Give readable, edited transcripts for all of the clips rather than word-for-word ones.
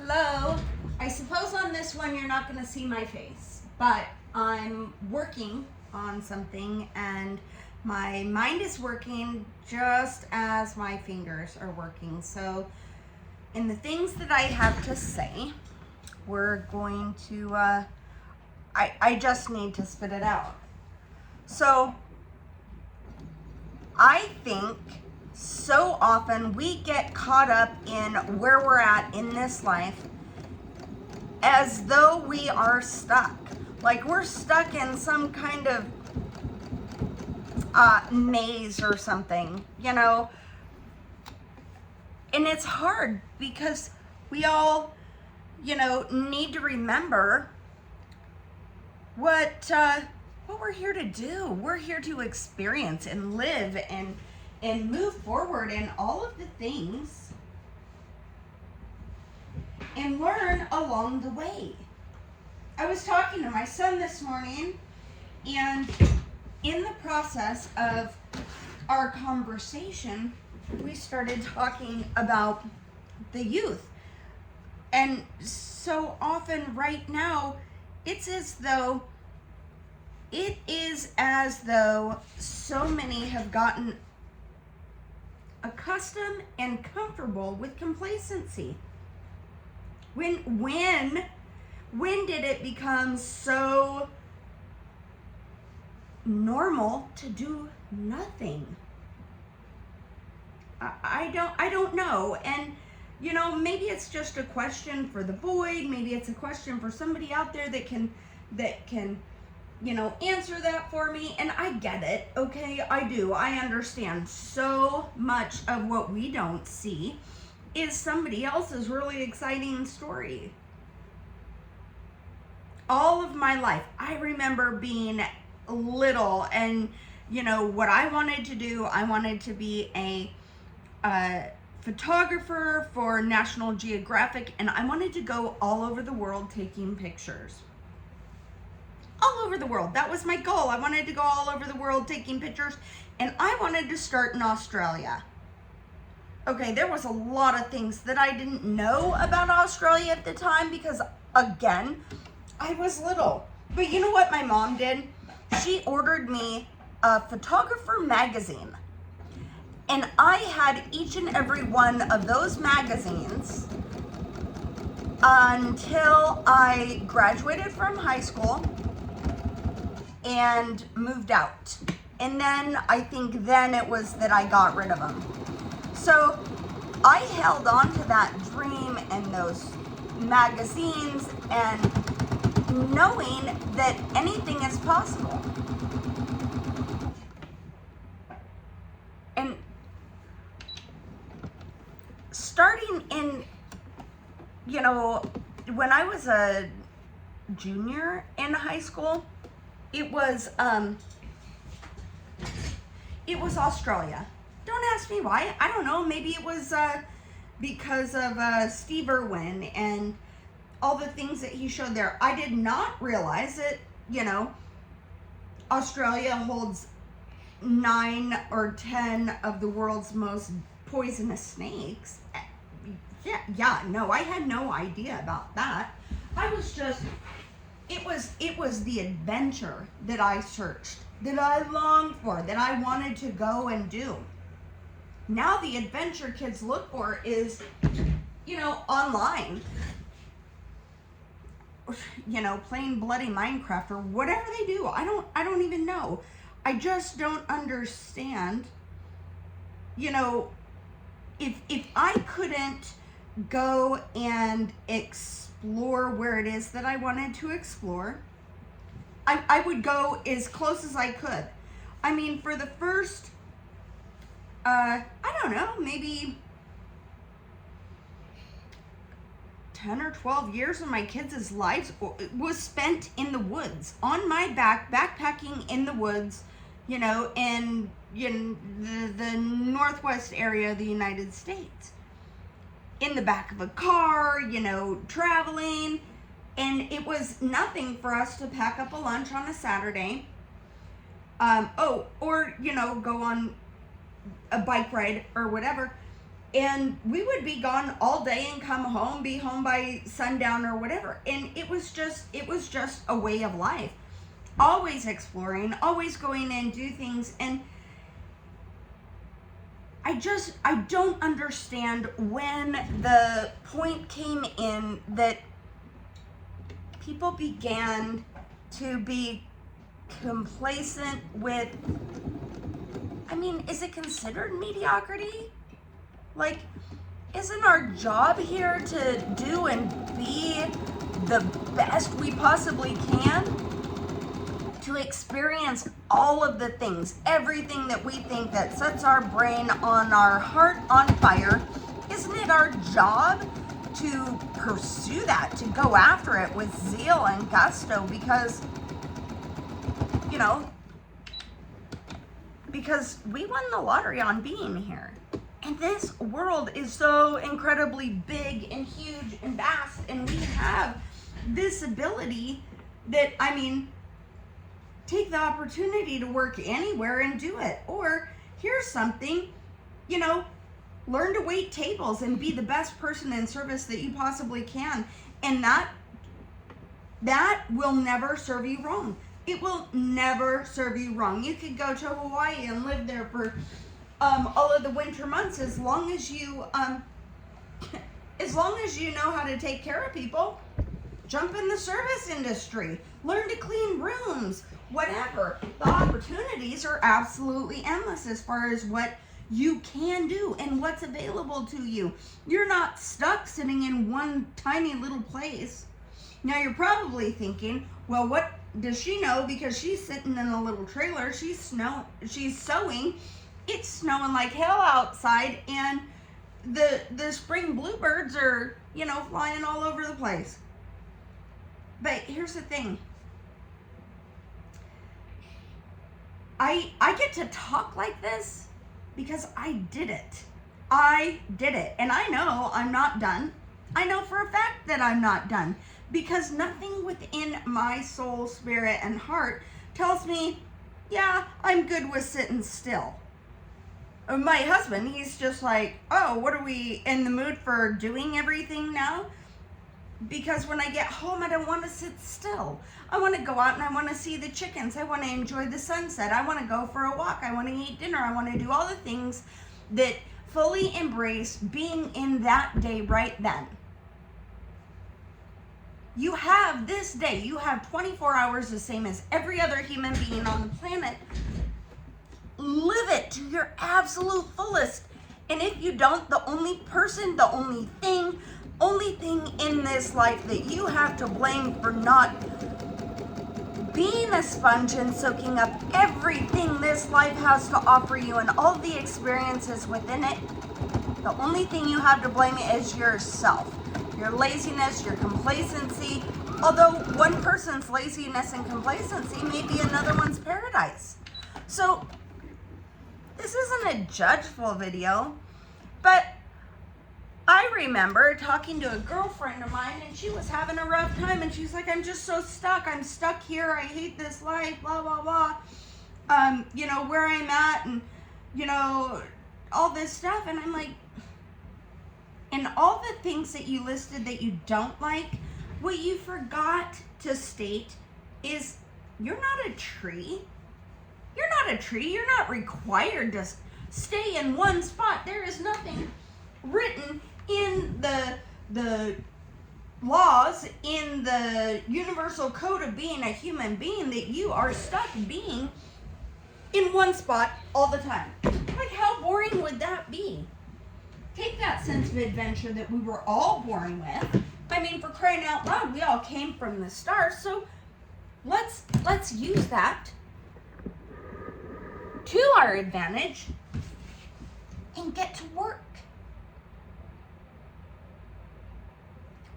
Hello. I suppose on this one you're not going to see my face, but I'm working on something and my mind is working just as my fingers are working. So in the things that I have to say, we're going to, I just need to spit it out. So I think so often we get caught up in where we're at in this life as though we are stuck. Like we're stuck in some kind of maze or something, you know? And it's hard because we all, need to remember what we're here to do. We're here to experience and live and move forward in all of the things and learn along the way. I was talking to my son this morning, and in the process of our conversation, we started talking about the youth. And so often right now, it is as though so many have gotten accustomed and comfortable with complacency. When did it become so normal to do nothing? I don't know. And maybe it's just a question for the void. Maybe it's a question for somebody out there that can answer that for me. And I get it. Okay, I do. I understand so much of what we don't see is somebody else's really exciting story. All of my life, I remember being little and, what I wanted to do, I wanted to be a photographer for National Geographic, and I wanted to go all over the world taking pictures. All over the world. That was my goal. I wanted to go all over the world taking pictures, and I wanted to start in Australia. Okay, there was a lot of things that I didn't know about Australia at the time because, again, I was little. But you know what my mom did? She ordered me a photographer magazine. And I had each and every one of those magazines until I graduated from high school and moved out. And then I think then it was that I got rid of them. So I held on to that dream and those magazines and knowing that anything is possible. And starting in, when I was a junior in high school, it was Australia. Don't ask me why. I don't know. Maybe it was because of Steve Irwin and all the things that he showed there. I did not realize that, Australia holds 9 or 10 of the world's most poisonous snakes. No, I had no idea about that. I was just, it was the adventure that I searched, that I longed for, that I wanted to go and do. Now the adventure kids look for is, online. Playing bloody Minecraft or whatever they do. I don't even know. I just don't understand. If I couldn't go and explore where it is that I wanted to explore, I would go as close as I could. I mean, for the first, I don't know, maybe 10 or 12 years of my kids' lives was spent in the woods, on my back, backpacking in the woods, in the northwest area of the United States. In the back of a car, traveling. And it was nothing for us to pack up a lunch on a Saturday. Or go on a bike ride or whatever. And we would be gone all day and come home, be home by sundown or whatever. And it was just a way of life. Always exploring, always going and do things. And I don't understand when the point came in that people began to be complacent with, I mean, is it considered mediocrity? Like, isn't our job here to do and be the best we possibly can? To experience all of the things, everything that we think that sets our brain on our heart on fire. Isn't it our job to pursue that, to go after it with zeal and gusto? Because, you know, because we won the lottery on being here. And this world is so incredibly big and huge and vast, and we have this ability that, I mean, take the opportunity to work anywhere and do it. Or here's something, you know, learn to wait tables and be the best person in service that you possibly can. And that will never serve you wrong. It will never serve you wrong. You could go to Hawaii and live there for all of the winter months, as long as you know how to take care of people. Jump in the service industry, learn to clean rooms, whatever. The opportunities are absolutely endless as far as what you can do and what's available to you. You're not stuck sitting in one tiny little place. Now you're probably thinking, well, what does she know? Because she's sitting in a little trailer, she's sewing. It's snowing like hell outside, and the spring bluebirds are, you know, flying all over the place. But here's the thing. I get to talk like this because I did it. And I know I'm not done. I know for a fact that I'm not done, because nothing within my soul, spirit, and heart tells me, yeah, I'm good with sitting still. My husband, he's just like, oh, what are we in the mood for doing everything now? Because when I get home, I don't want to sit still. I want to go out and I want to see the chickens. I want to enjoy the sunset. I want to go for a walk. I want to eat dinner. I want to do all the things that fully embrace being in that day right then. You have this day. You have 24 hours, the same as every other human being on the planet. Live it to your absolute fullest. And if you don't, the only thing in this life that you have to blame for not being a sponge and soaking up everything this life has to offer you and all the experiences within it, the only thing you have to blame is yourself. Your laziness, your complacency. Although one person's laziness and complacency may be another one's paradise. So this isn't a judgeful video, but I remember talking to a girlfriend of mine, and she was having a rough time, and she's like, I'm just so stuck. I'm stuck here. I hate this life, blah, blah, blah. You know, where I'm at, and, you know, all this stuff. And I'm like, and all the things that you listed that you don't like, what you forgot to state is you're not a tree. You're not a tree. You're not required to stay in one spot. There is nothing written in the laws, in the universal code of being a human being, that you are stuck being in one spot all the time. Like, how boring would that be? Take that sense of adventure that we were all born with. I mean, for crying out loud, we all came from the stars, so let's use that to our advantage and get to work.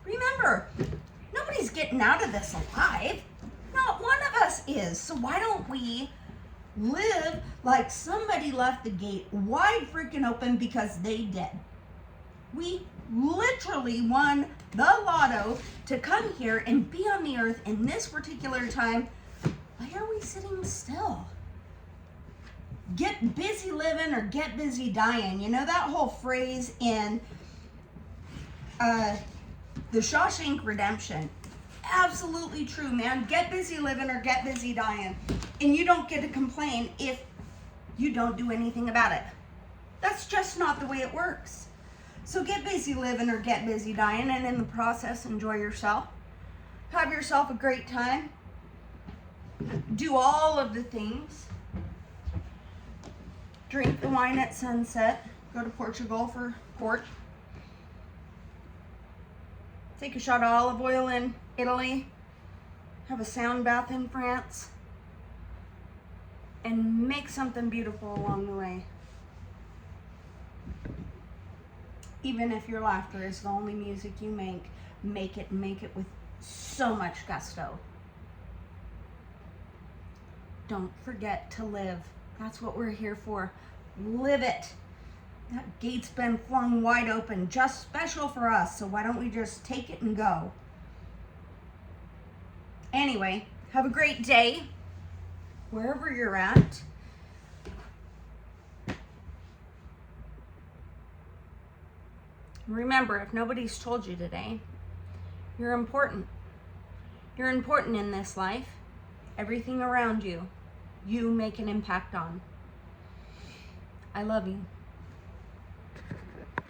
Remember, nobody's getting out of this alive. Not one of us is. So why don't we live like somebody left the gate wide freaking open because they did? We literally won the lotto to come here and be on the earth in this particular time. Why are we sitting still? Get busy living or get busy dying. You know that whole phrase in The Shawshank Redemption? Absolutely true, man. Get busy living or get busy dying. And you don't get to complain if you don't do anything about it. That's just not the way it works. So get busy living or get busy dying, and in the process, enjoy yourself. Have yourself a great time. Do all of the things. Drink the wine at sunset. Go to Portugal for port. Take a shot of olive oil in Italy. Have a sound bath in France. And make something beautiful along the way. Even if your laughter is the only music you make it with so much gusto. Don't forget to live. That's what we're here for. Live it. That gate's been flung wide open, just special for us. So why don't we just take it and go? Anyway, have a great day, wherever you're at. Remember, if nobody's told you today, you're important. You're important in this life. Everything around you, you make an impact on. I love you.